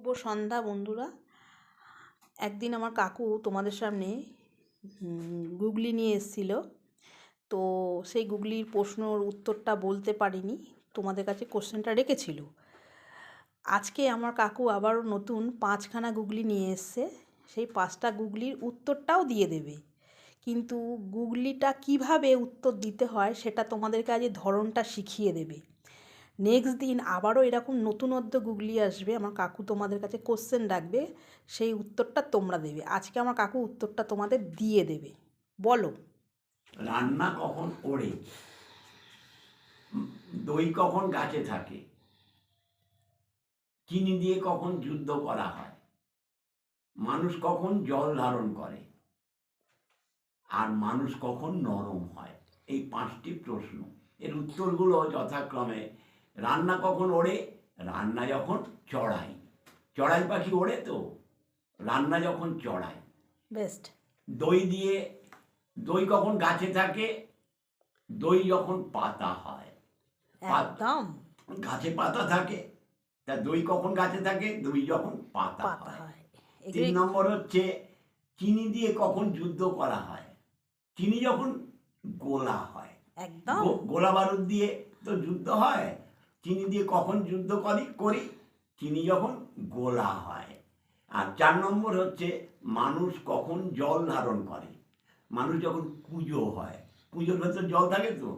শুভ সন্ধ্যা বন্ধুরা। একদিন আমার কাকু তোমাদের সামনে গুগলি নিয়ে এসেছিল। তো সেই গুগলির প্রশ্নর উত্তরটা বলতে পারিনি, তোমাদের কাছে কোশ্চেনটা রেখেছিল। আজকে আমার কাকু আবারও নতুন 5খানা গুগলি নিয়ে এসছে। সেই 5টা গুগলির উত্তরটাও দিয়ে দেবে, কিন্তু গুগলিটা কিভাবে উত্তর দিতে হয় সেটা তোমাদেরকে আজ ধরনটা শিখিয়ে দেবে। নেক্সট দিন আবারও এরকম নতুনত্ব গুগলি আসবে, আমার কাকু তোমাদের কাছে কোশ্চেন রাখবে, সেই উত্তরটা তোমরা দেবে। আজকে আমার কাকু উত্তরটা তোমাদের দিয়ে দেবে। বলো। রান্না কখন ওড়ে, দই কখন গাছে থাকে, চিনি দিয়ে কখন যুদ্ধ করা হয়, মানুষ কখন জল ধারণ করে, আর মানুষ কখন নরম হয়। এই 5টি প্রশ্ন, এর উত্তরগুলো যথাক্রমে: রান্না কখন ওড়ে, রান্না যখন চড়াই। চড়াই পাখি ওড়ে তো, রান্না যখন চড়াই। বেস্ট। দই কখন গাছে থাকে, দই যখন পাতা হয়। একদম গাছে পাতা থাকে, তা দই কখন গাছে থাকে, দই যখন পাতা পাতা হয়। হয়। 3 নম্বর হচ্ছে চিনি দিয়ে কখন যুদ্ধ করা হয়, চিনি যখন গোলা হয়। একদম গোলা বারুদ দিয়ে তো যুদ্ধ হয়, চিনি দিয়ে কখন যুদ্ধ করি, চিনি যখন গোলা হয়। আর 4 নম্বর হচ্ছে মানুষ কখন জল ধারণ করে, মানুষ যখন পুজো হয়। পুজোর ভেতর জল থাকে তো,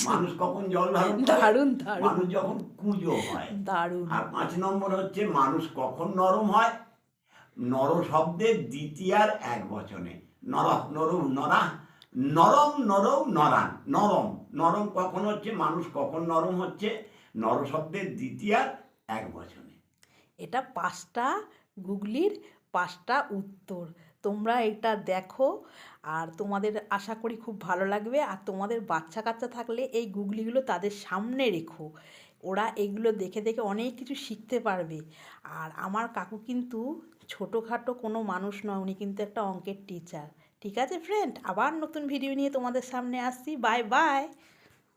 মানুষ কখন জল ধারণ করে, দারুণ দারুণ মানুষ যখন পুজো হয়। দারুণ। আর 5 নম্বর হচ্ছে মানুষ কখন নরম হয়, নর শব্দের দ্বিতীয়ার এক বচনে। নরম নরম কখন হচ্ছে, মানুষ কখন নরম হচ্ছে, নর শব্দের দ্বিতীয়ার এক বচনে। এটা 5টা গুগলির 5টা উত্তর। তোমরা এটা দেখো, আর তোমাদের আশা করি খুব ভালো লাগবে। আর তোমাদের বাচ্চা কাচ্চা থাকলে এই গুগলিগুলো তাদের সামনে রেখো, ওরা এগুলো দেখে দেখে অনেক কিছু শিখতে পারবে। আর আমার কাকু কিন্তু ছোটোখাটো কোনো মানুষ নয়, উনি কিন্তু একটা অঙ্কের টিচার। ঠিক আছে ফ্রেন্ড, আবার নতুন ভিডিও নিয়ে তোমাদের সামনে আসছি। Bye bye.